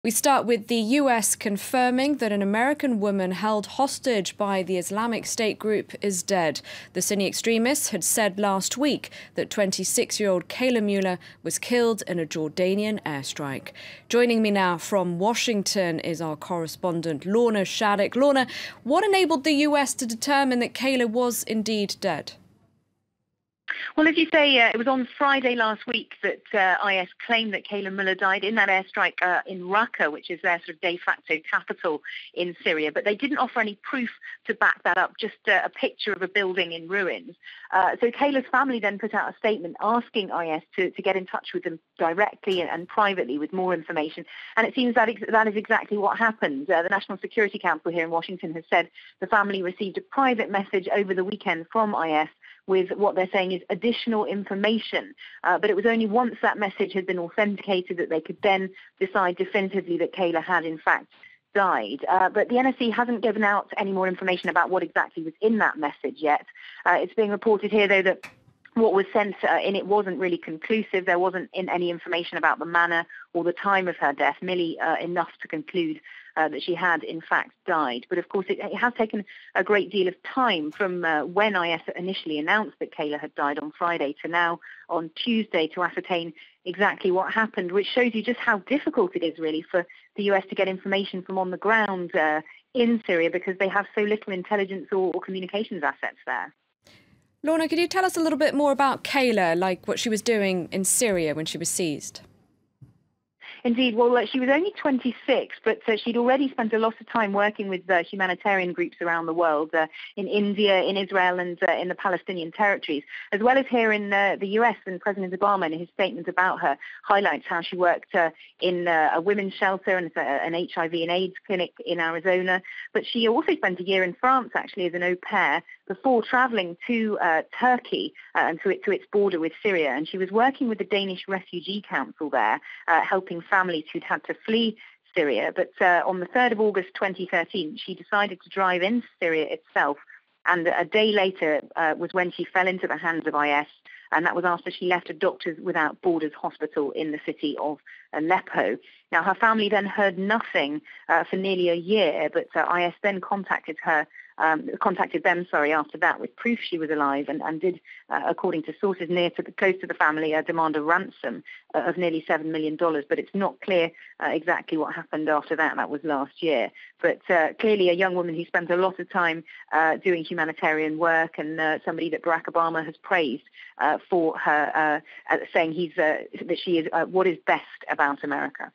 We start with the US confirming that an American woman held hostage by the Islamic State group is dead. The Sunni extremists had said last week that 26-year-old Kayla Mueller was killed in a Jordanian airstrike. Joining me now from Washington is our correspondent Lorna Shattuck. Lorna, what enabled the US to determine that Kayla was indeed dead? Well, as you say, it was on Friday last week that IS claimed that Kayla Mueller died in that airstrike in Raqqa, which is their sort of de facto capital in Syria. But they didn't offer any proof to back that up, just a picture of a building in ruins. So Kayla's family then put out a statement asking IS to get in touch with them directly and privately with more information. And it seems that that is exactly what happened. The National Security Council here in Washington has said the family received a private message over the weekend from IS with what they're saying is additional information. But it was only once that message had been authenticated that they could then decide definitively that Kayla had in fact died. But the NSC hasn't given out any more information about what exactly was in that message yet. It's being reported here, though, that what was sent in it wasn't really conclusive. There wasn't any information about the manner or the time of her death, merely enough to conclude that she had in fact died. But of course it has taken a great deal of time from when IS initially announced that Kayla had died on Friday to now on Tuesday to ascertain exactly what happened, which shows you just how difficult it is really for the US to get information from on the ground in Syria, because they have so little intelligence or communications assets there. Lorna, could you tell us a little bit more about Kayla, like what she was doing in Syria when she was seized? Indeed. Well, she was only 26, but she'd already spent a lot of time working with humanitarian groups around the world, in India, in Israel, and in the Palestinian territories, as well as here in the US. And President Obama, in his statement about her, highlights how she worked in a women's shelter and an HIV and AIDS clinic in Arizona. But she also spent a year in France, actually, as an au pair, before travelling to Turkey and to its border with Syria. And she was working with the Danish Refugee Council there, helping families who'd had to flee Syria. But on the 3rd of August 2013, she decided to drive into Syria itself. And a day later was when she fell into the hands of IS. And that was after she left a Doctors Without Borders hospital in the city of Aleppo. Now, her family then heard nothing for nearly a year, but IS then contacted them after that with proof she was alive, and did, according to sources close to the family, demand a ransom of nearly $7 million. But it's not clear exactly what happened after that. That was last year. But clearly a young woman who spent a lot of time doing humanitarian work, and somebody that Barack Obama has praised for her, saying that she is what is best about America.